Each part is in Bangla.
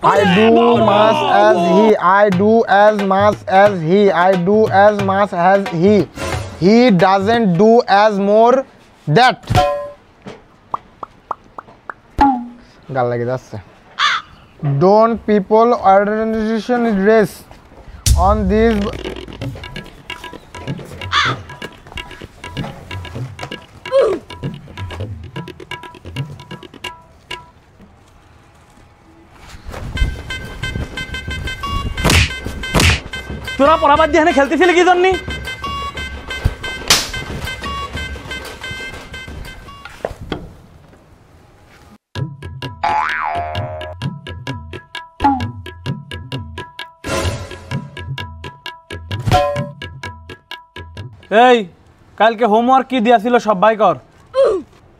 I do much as he. I do as much as he. I do as much as he. He doesn't do as more that. গাল লাগে যাচ্ছে। Don't people organization race on these তোরা পড়াবাদ দিয়ে এখানে খেলতেছিলি কি জন্য? এই কালকে হোমওয়ার্ক কি দিয়েছিল সবাই কর।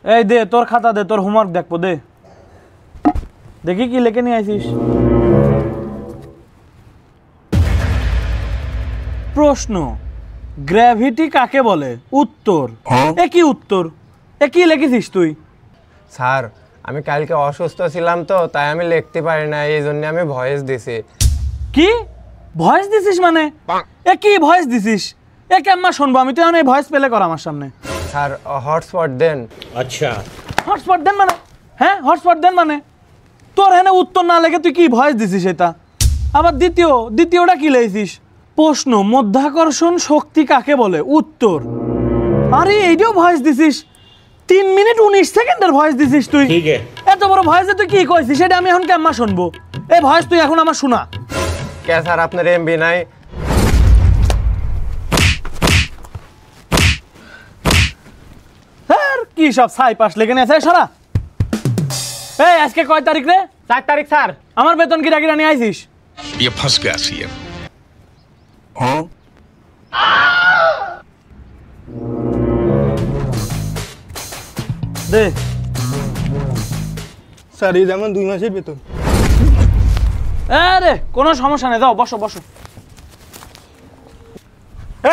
এই দে তোর খাতা দে, তোর হোমওয়ার্ক দেখবো, দে দেখি কি লিখে নিয়ে আইছিস। প্রশ্ন, গ্র্যাভিটি কাকে বলে? উত্তর, এ কি উত্তর? এ কি লিখেছিস তুই? স্যার আমি কালকে অসুস্থ ছিলাম তো তাই আমি লিখতে পারি না, এই জন্য আমি ভয়েস দিছি। কি ভয়েস দিছিস? মানে এ কি ভয়েস দিছিস? এ কেমন শুনবো আমি? তুই এই ভয়েস পেলে কর আমার সামনে। স্যার হটস্পট দেন। আচ্ছা হটস্পট দেন মানে? হ্যাঁ হটস্পট দেন মানে? তোর এখানে উত্তর না লেগে তুই কি ভয়েস দিছিস এটা? আবার দ্বিতীয়টা কি লিখেছিস? প্রশ্ন, মধ্যাকর্ষণ শক্তি কাকে বলে? উত্তর। আরে এইটাও ভয়েস দিছিস? 3 মিনিট 19 সেকেন্ডের ভয়েস দিছিস তুই। ঠিক আছে, এত বড় ভয়েসে তুই কি কইছিস সেটা আমি এখন কেমন শুনবো? এই ভয়েস তুই এখন আমার শোনা। কে স্যার আপনার এমবি নাই? হ্যাঁ কি সব ছাই পাশ লেগে নিয়েছে সারা। এই আজকে কয় তারিখ রে? 4 তারিখ স্যার। আমার বেতন কি রাখি নিয়ে আইছিস? ये फंस गया सीएम। দে স্যার এই যেমন 2 মাসের বেতন। আরে কোনো সমস্যা নেই, যাও বসো বসো।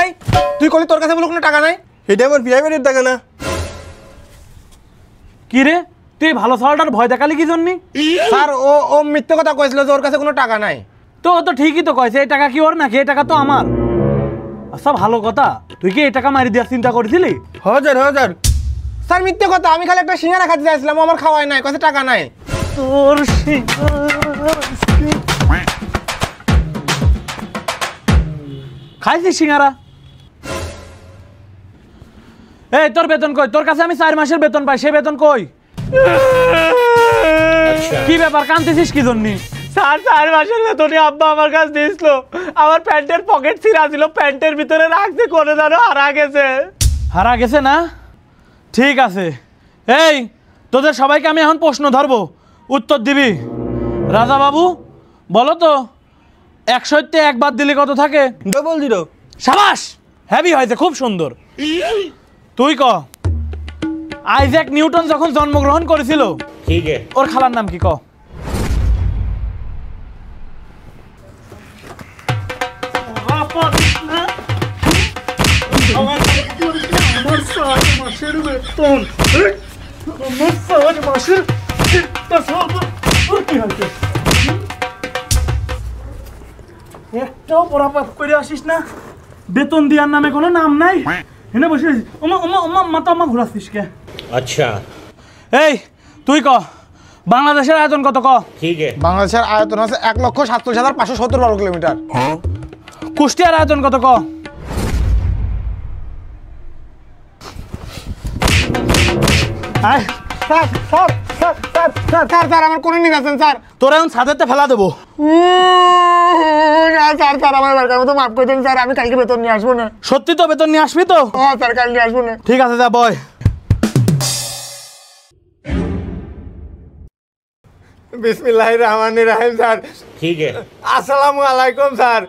এই তুই কলি তোর কাছে বলে কোনো টাকা নাই? এটা আমার প্রাইভেটের টাকা না। কি রে তুই ভালো ছাড়াটার ভয় দেখালি কি জন্য? স্যার ও মিথ্যে কথা কইছিল যে ওর কাছে কোনো টাকা নাই। তো ও তো ঠিকই তো কইছে, এই টাকা কি ওর নাকি? এই টাকা তো আমার। আচ্ছা ভালো কথা, তুই কি এই টাকা মারি দেওয়ার চিন্তা করেছিলি? হাজার স্যার মিথ্যে কথা, আমি খালি একটা সিঙ্গারা খাইতে চাইছিলাম, আমার খাওয়াই নাই, কাছে টাকা নাই। তোর খাইছিস সিঙ্গারা? এই তোর বেতন কই? তোর কাছে আমি 4 মাসের বেতন পাই, সেই বেতন কই? কি ব্যাপার কাঁদতেছিস কি জন্য? 4 মাসের বেতনই আব্বা আমার কাছে দিয়েছিল। আমার প্যান্টের পকেট ছিঁড়া ছিল, প্যান্টের ভিতরে রাখতে করে জানো হারা গেছে। হারা গেছে না? ঠিক আছে, এই তোদের সবাইকে আমি এখন প্রশ্ন ধরবো, উত্তর দিবি। রাজা বাবু বলো তো 100 1 বাদ দিলে কত থাকে? ডবল 0। সাবাস, হেভি হয়েছে, খুব সুন্দর। তুই ক, আইজ্যাক নিউটন যখন জন্মগ্রহণ করেছিল ঠিক আছে, ওর খালার নাম কি? ক। একটাও পড়াপাপ করে আসিস না, বেতন দেওয়ার নামে কোনো নাম নাই। এনে বসে মাথা ঘুরাচ্ছিস কে? আচ্ছা এই তুই ক, বাংলাদেশের আয়তন কত? ক। ঠিক আছে, বাংলাদেশের আয়তন আছে 1,47,570 বর্গ কিলোমিটার। কুষ্টিয়ার আয়তন কত? ক। স্যার আমার কোন নিয়ে আছেন স্যার? তোর এখন ছাদেতে ফেলা দেবো। স্যার আমার বারকার মতো মাফ করে দিন স্যার, আমি কালকে বেতন নিয়ে আসবো না। সত্যি তো বেতন নিয়ে আসবি তো? স্যার কাল নিয়ে আসবো না। ঠিক আছে যা বয়। বিসমিল্লাহির রহমানির রহিম স্যার। ঠিক আছে, আসসালামু আলাইকুম স্যার।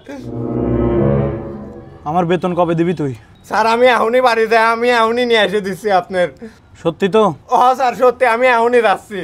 আমার বেতন কবে দিবি তুই? স্যার আমি এখনই বাড়ি যাই, আমি এখনই নিয়ে এসে দিচ্ছি আপনার। সত্যি তো? ও স্যার সত্যি, আমি এখনই যাচ্ছি।